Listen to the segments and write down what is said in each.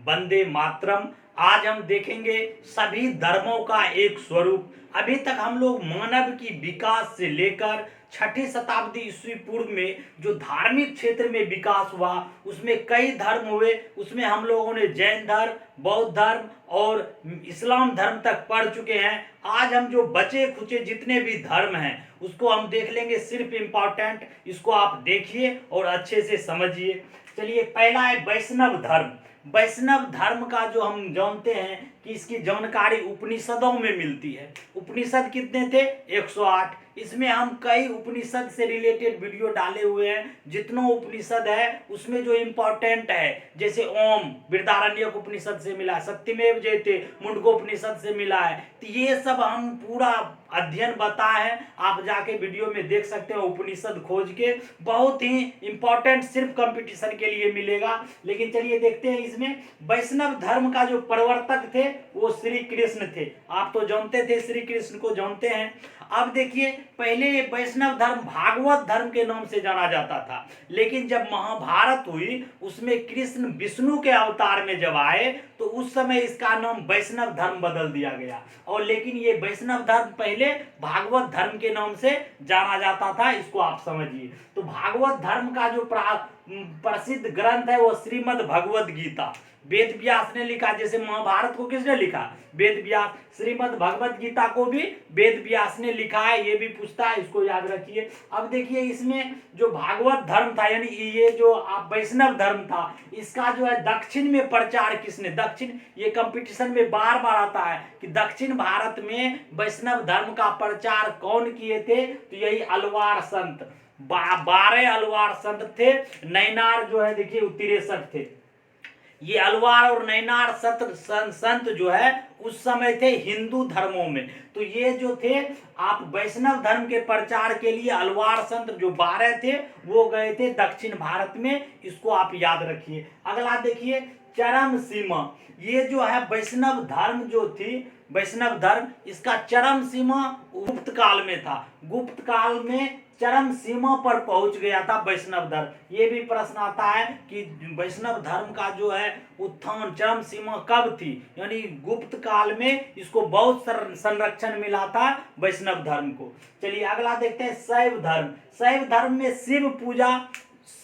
वंदे मातरम। आज हम देखेंगे सभी धर्मों का एक स्वरूप। अभी तक हम लोग मानव की विकास से लेकर छठी शताब्दी ईस्वी पूर्व में जो धार्मिक क्षेत्र में विकास हुआ उसमें कई धर्म हुए। उसमें हम लोगों ने जैन धर्म, बौद्ध धर्म और इस्लाम धर्म तक पढ़ चुके हैं। आज हम जो बचे खुचे जितने भी धर्म हैं उसको हम देख लेंगे, सिर्फ इम्पॉर्टेंट इसको आप देखिए और अच्छे से समझिए। चलिए, पहला है वैष्णव धर्म। वैष्णव धर्म का जो हम जानते हैं कि इसकी जानकारी उपनिषदों में मिलती है। उपनिषद कितने थे? 108। इसमें हम कई उपनिषद से रिलेटेड वीडियो डाले हुए हैं। जितना उपनिषद है उसमें जो इम्पोर्टेंट है, जैसे ओम बृहदारण्यक उपनिषद से मिला है, सत्यमेव जयते मुंडकोपनिषद से मिला है, तो ये सब हम पूरा अध्ययन बताए हैं। आप जाके वीडियो में देख सकते हैं, उपनिषद खोज के। बहुत ही इंपॉर्टेंट, सिर्फ कंपटीशन के लिए मिलेगा। लेकिन चलिए देखते हैं इसमें। वैष्णव धर्म का जो प्रवर्तक थे वो श्री कृष्ण थे। आप तो जानते थे, श्री कृष्ण को जानते हैं। अब देखिए, पहले वैष्णव धर्म भागवत धर्म के नाम से जाना जाता था, लेकिन जब महाभारत हुई उसमें कृष्ण विष्णु के अवतार में जब आए तो उस समय इसका नाम वैष्णव धर्म बदल दिया गया। और लेकिन ये वैष्णव धर्म पहले भागवत धर्म के नाम से जाना जाता था, इसको आप समझिए। तो भागवत धर्म का जो प्रसिद्ध ग्रंथ है वो श्रीमद् भगवद गीता, वेद व्यास ने लिखा। जैसे महाभारत को किसने लिखा? वेद व्यास। श्रीमद् भगवद गीता को भी वेद व्यास ने लिखा है, ये भी पूछता है, इसको याद रखिए। अब देखिए, इसमें जो भागवत धर्म था, यानी ये जो आप वैष्णव धर्म था, इसका जो है दक्षिण में प्रचार किसने? दक्षिण, ये कंपटीशन में बार बार आता है कि दक्षिण भारत में वैष्णव धर्म का प्रचार कौन किए थे? तो यही अलवार संत, 12 अलवार संत थे। नैनार जो है देखिए 63 थे। ये अलवार और नैनार संत जो है उस समय थे हिंदू धर्मों में। तो ये जो थे आप वैष्णव धर्म के प्रचार के लिए अलवार संत जो 12 थे वो गए थे दक्षिण भारत में, इसको आप याद रखिए। अगला देखिए, चरम सीमा। ये जो है वैष्णव धर्म जो थी, वैष्णव धर्म, इसका चरम सीमा गुप्त काल में था। गुप्त काल में चरम सीमा पर पहुंच गया था वैष्णव धर्म। ये भी प्रश्न आता है कि वैष्णव धर्म का जो है उत्थान, चरम सीमा कब थी? यानी गुप्त काल में इसको बहुत संरक्षण मिला था वैष्णव धर्म को। चलिए अगला देखते हैं, शैव धर्म। शैव धर्म में शिव पूजा,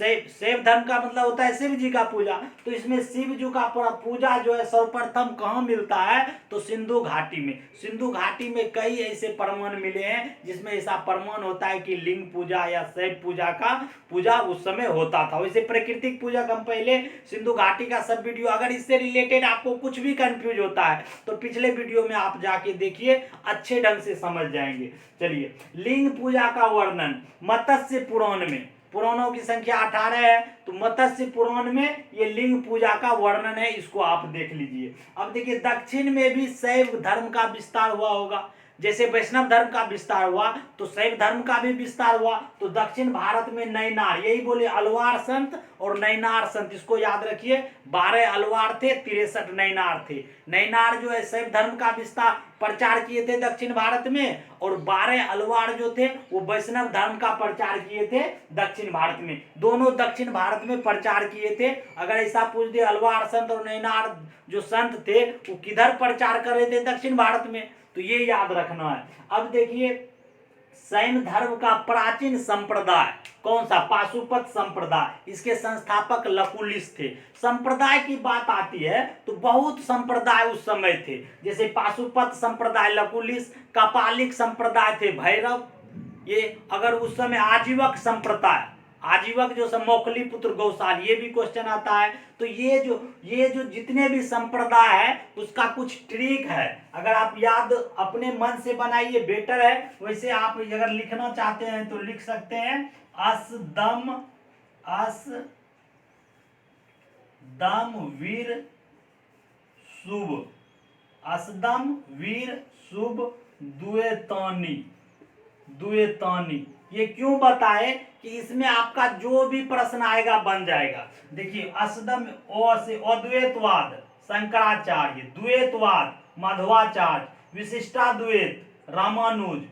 शैव धर्म का मतलब होता है शिव जी का पूजा। तो इसमें शिव जी का पूजा जो है सर्वप्रथम कहाँ मिलता है? तो सिंधु घाटी में। सिंधु घाटी में कई ऐसे प्रमाण मिले हैं जिसमें ऐसा प्रमाण होता है कि लिंग पूजा या शैव पूजा का पूजा उस समय होता था। वैसे प्राकृतिक पूजा हम पहले सिंधु घाटी का सब वीडियो, अगर इससे रिलेटेड आपको कुछ भी कंफ्यूज होता है तो पिछले वीडियो में आप जाके देखिए, अच्छे ढंग से समझ जाएंगे। चलिए, लिंग पूजा का वर्णन मत्स्य पुराण में, पुराणों की संख्या 18 है, तो मत्स्य पुराण में ये लिंग पूजा का वर्णन है, इसको आप देख लीजिए। अब देखिए, दक्षिण में भी शैव धर्म का विस्तार हुआ होगा। जैसे वैष्णव धर्म का विस्तार हुआ तो शैव धर्म का भी विस्तार हुआ। तो दक्षिण भारत में नैनार, यही बोले अलवार संत और नैनार संत, इसको याद रखिए। 12 अलवार थे, 63 नैनार थे। नैनार जो है शैव धर्म का विस्तार प्रचार किए थे दक्षिण भारत में, और 12 अलवार जो थे वो वैष्णव धर्म का प्रचार किए थे दक्षिण भारत में। दोनों दक्षिण भारत में प्रचार किए थे। अगर ऐसा पूछ दे अलवार संत और नैनार जो संत थे वो किधर प्रचार कर रहे थे? दक्षिण भारत में, तो ये याद रखना है। अब देखिए, शैव धर्म का प्राचीन संप्रदाय कौन सा? पाशुपत संप्रदाय। इसके संस्थापक लकुलिश थे। संप्रदाय की बात आती है तो बहुत संप्रदाय उस समय थे, जैसे पाशुपत संप्रदाय, लकुलिश, कपालिक संप्रदाय थे, भैरव। ये अगर उस समय आजीवक संप्रदाय, आजीवक जो मौखली पुत्र गौशाल, ये भी क्वेश्चन आता है। तो ये जो जितने भी संप्रदाय है उसका कुछ ट्रिक है, अगर आप याद अपने मन से बनाइए बेटर है। वैसे आप अगर लिखना चाहते हैं तो लिख सकते हैं, असदम वीर शुभ, असदम वीर शुभ द्वेतानी। ये क्यों बताए कि इसमें आपका जो भी प्रश्न आएगा बन जाएगा। देखिए, असदम से अद्वैतवाद शंकराचार्य, द्वैतवाद माधवाचार्य, विशिष्टाद्वैत रामानुज,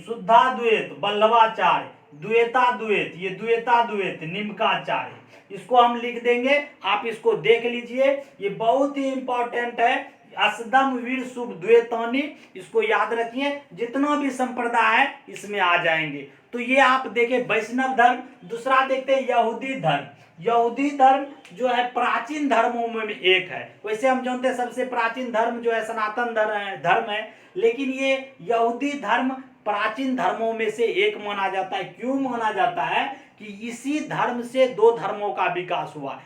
शुद्धाद्वैत वल्लभाचार्य, द्वैता द्वैत, ये द्वैता द्वैत निम्नाचार्य, इसको हम लिख देंगे, आप इसको देख लीजिए, ये बहुत ही इंपॉर्टेंट है। असदम वीर शुभ द्वैतानी, इसको याद रखिए, जितना भी संप्रदाय है इसमें आ जाएंगे। तो ये आप देखें वैष्णव धर्म। दूसरा देखते हैं यहूदी धर्म। यहूदी धर्म जो है प्राचीन धर्मों में एक है। वैसे हम जानते हैं सबसे प्राचीन धर्म जो है सनातन धर्म है, लेकिन ये यहूदी धर्म प्राचीन धर्मों में से एक माना जाता है। क्यों माना जाता है? कि इसी धर्म से दो धर्मों का विकास हुआ,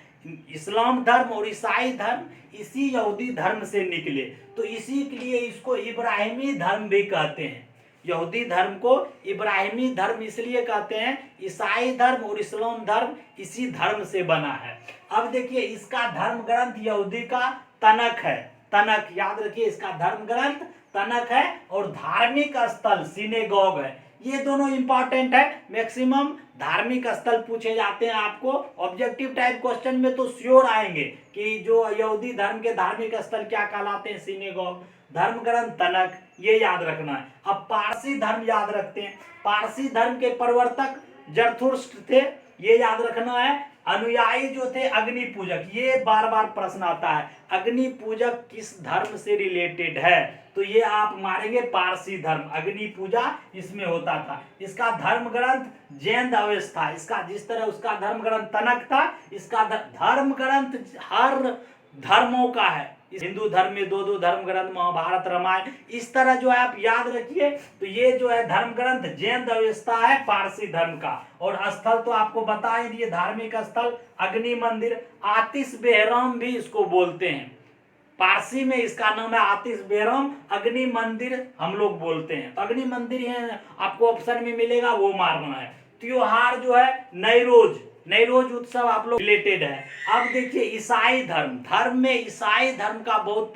इस्लाम धर्म और ईसाई धर्म इसी यहूदी धर्म से निकले। तो इसी के लिए इसको इब्राहिमी धर्म भी कहते हैं। यहूदी धर्म को इब्राहिमी धर्म इसलिए कहते हैं, ईसाई धर्म और इस्लाम धर्म इसी धर्म से बना है। अब देखिए इसका धर्म ग्रंथ यहूदी का तनक है। तनक याद रखिए, इसका धर्म ग्रंथ तनक है और धार्मिक स्थल सिनेगॉग है। ये दोनों इंपॉर्टेंट है। मैक्सिमम धार्मिक स्थल पूछे जाते हैं आपको ऑब्जेक्टिव टाइप क्वेश्चन में, तो श्योर आएंगे कि जो यहूदी धर्म के धार्मिक स्थल क्या कहलाते हैं, सिनेगॉग, धर्म ग्रंथ तनक, ये याद रखना है। अब पारसी धर्म याद रखते हैं। पारसी धर्म के प्रवर्तक जरथुस्त्र थे, ये याद रखना है। अनुयायी जो थे अग्नि पूजक, ये बार बार प्रश्न आता है, अग्नि पूजक किस धर्म से रिलेटेड है? तो ये आप मारेंगे पारसी धर्म, अग्नि पूजा इसमें होता था। इसका धर्म ग्रंथ जैन अवस्था, इसका जिस तरह उसका धर्म ग्रंथ तनक था, इसका धर्म ग्रंथ हर धर्मों का है। हिंदू धर्म में दो दो धर्म ग्रंथ, महाभारत रामायण, इस तरह जो है आप याद रखिए। तो ये जो है धर्म ग्रंथ जैन अवस्था है पारसी धर्म का। और स्थल तो आपको बता ही दिए, धार्मिक स्थल अग्नि मंदिर, आतिश बेहराम भी इसको बोलते हैं। पारसी में इसका नाम है आतिश बेहराम, अग्नि मंदिर हम लोग बोलते हैं। तो अग्नि मंदिर है आपको ऑप्शन में मिलेगा, वो मारना है। त्योहार जो है नैरोज, नैरोज उत्सव आप लोग रिलेटेड है। अब देखिए ईसाई धर्म, धर्म में ईसाई धर्म का बहुत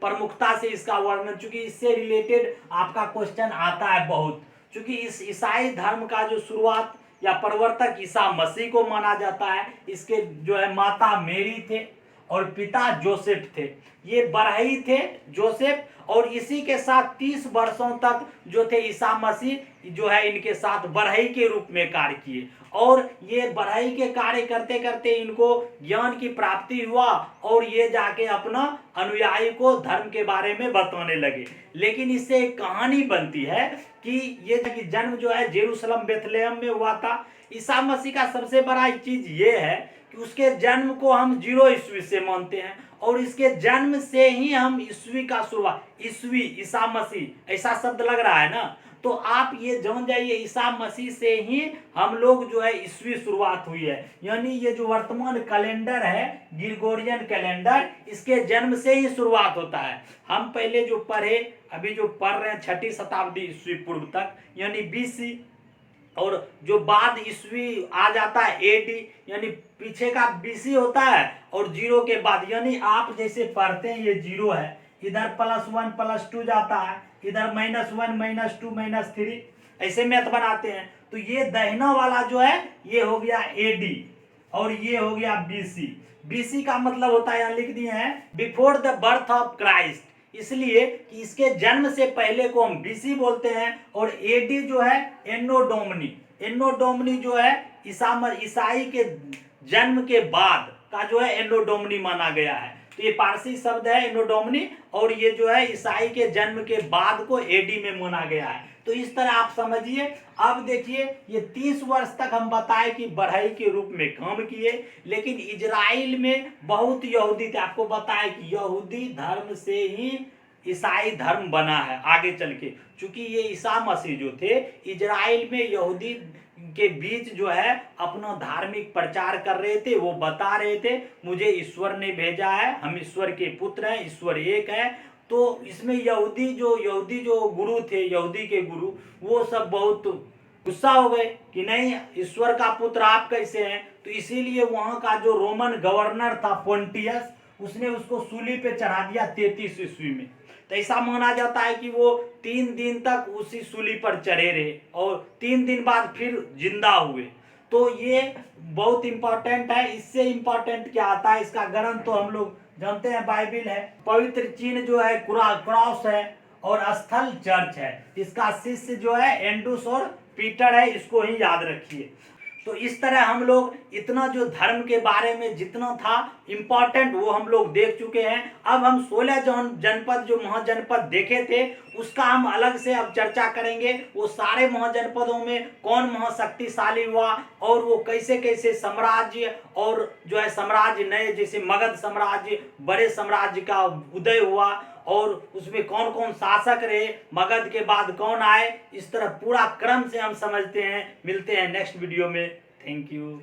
प्रमुखता से इसका वर्णन, चूंकि इससे रिलेटेड आपका क्वेश्चन आता है बहुत। चूंकि इस ईसाई धर्म का जो शुरुआत या प्रवर्तक ईसा मसीह को माना जाता है। इसके जो है माता मेरी थे और पिता जोसेफ थे। ये बरहई थे जोसेफ, और इसी के साथ 30 वर्षों तक जो थे ईसा मसीह जो है इनके साथ बरहई के रूप में कार्य किए। और ये बढ़ाई के कार्य करते करते इनको ज्ञान की प्राप्ति हुआ और ये जाके अपना अनुयायी को धर्म के बारे में बताने लगे। लेकिन इससे एक कहानी बनती है कि ये कि जन्म जो है जेरूशलम बेथलेहम में हुआ था। ईसा मसीह का सबसे बड़ा चीज ये है कि उसके जन्म को हम 0 ईस्वी से मानते हैं और इसके जन्म से ही हम ईस्वी का शुरुआत, ईस्वी ईसा मसीह ऐसा शब्द लग रहा है ना, तो आप ये जान जाइए ईसा मसीह से ही हम लोग जो है ईस्वी शुरुआत हुई है। यानी ये जो वर्तमान कैलेंडर है ग्रिगोरियन कैलेंडर, इसके जन्म से ही शुरुआत होता है। हम पहले जो पढ़े, अभी जो पढ़ रहे हैं 6ठी शताब्दी ईस्वी पूर्व तक यानी BC, और जो बाद ईस्वी आ जाता है AD, यानी पीछे का BC होता है और 0 के बाद, यानी आप जैसे पढ़ते हैं ये 0 है, इधर +1 +2 जाता है, इधर -1 -2 -3, ऐसे मैथ बनाते हैं। तो ये दाहिना वाला जो है ये हो गया AD और ये हो गया BC। BC का मतलब होता है, यहाँ लिख दिए हैं before the birth of Christ, इसलिए कि इसके जन्म से पहले को हम BC बोलते हैं। और AD जो है एनो डोमिनी, एनो डोमिनी जो है ईसाई के जन्म के बाद का जो है एनो डोमिनी माना गया है। तो ये पारसी शब्द है एनो डोमिनी, और ये जो है ईसाई के जन्म के बाद को AD में माना गया है। तो इस तरह आप समझिए। अब देखिए ये 30 वर्ष तक हम बताए कि बढ़ई के रूप में काम किए, लेकिन इजराइल में बहुत यहूदी थे। आपको बताया कि यहूदी धर्म से ही ईसाई धर्म बना है आगे चल के। चूंकि ये ईसा मसीह जो थे इजराइल में यहूदी के बीच जो है अपना धार्मिक प्रचार कर रहे थे, वो बता रहे थे मुझे ईश्वर ने भेजा है, हम ईश्वर के पुत्र हैं, ईश्वर एक है। तो इसमें यहूदी जो गुरु थे, यहूदी के गुरु, वो सब बहुत गुस्सा हो गए कि नहीं ईश्वर का पुत्र आप कैसे हैं। तो इसीलिए वहां का जो रोमन गवर्नर था पोंटियस, उसने उसको सूली पे चढ़ा दिया 33 ईस्वी में। तो ऐसा माना जाता है कि वो 3 दिन तक उसी सूली पर चढ़े रहे और 3 दिन बाद फिर जिंदा हुए। तो ये बहुत इंपॉर्टेंट है। इससे इंपॉर्टेंट क्या आता है, इसका ग्रंथ तो हम लोग जानते हैं बाइबिल है, पवित्र चिन्ह जो है क्रॉस है और स्थल चर्च है। इसका शिष्य जो है एंडुस और रिपीटर है, इसको ही याद रखिए। तो इस तरह हम लोग इतना जो धर्म के बारे में जितना था इम्पोर्टेंट वो हम लोग देख चुके हैं। अब हम 16 जनपद जो महाजनपद देखे थे उसका हम अलग से अब चर्चा करेंगे। वो सारे महाजनपदों में कौन महाशक्तिशाली हुआ और वो कैसे कैसे साम्राज्य और जो है साम्राज्य नए जैसे मगध साम्राज्य बड़े साम्राज्य का उदय हुआ और उसमें कौन कौन शासक रहे, मगध के बाद कौन आए, इस तरह पूरा क्रम से हम समझते हैं। मिलते हैं नेक्स्ट वीडियो में। Thank you.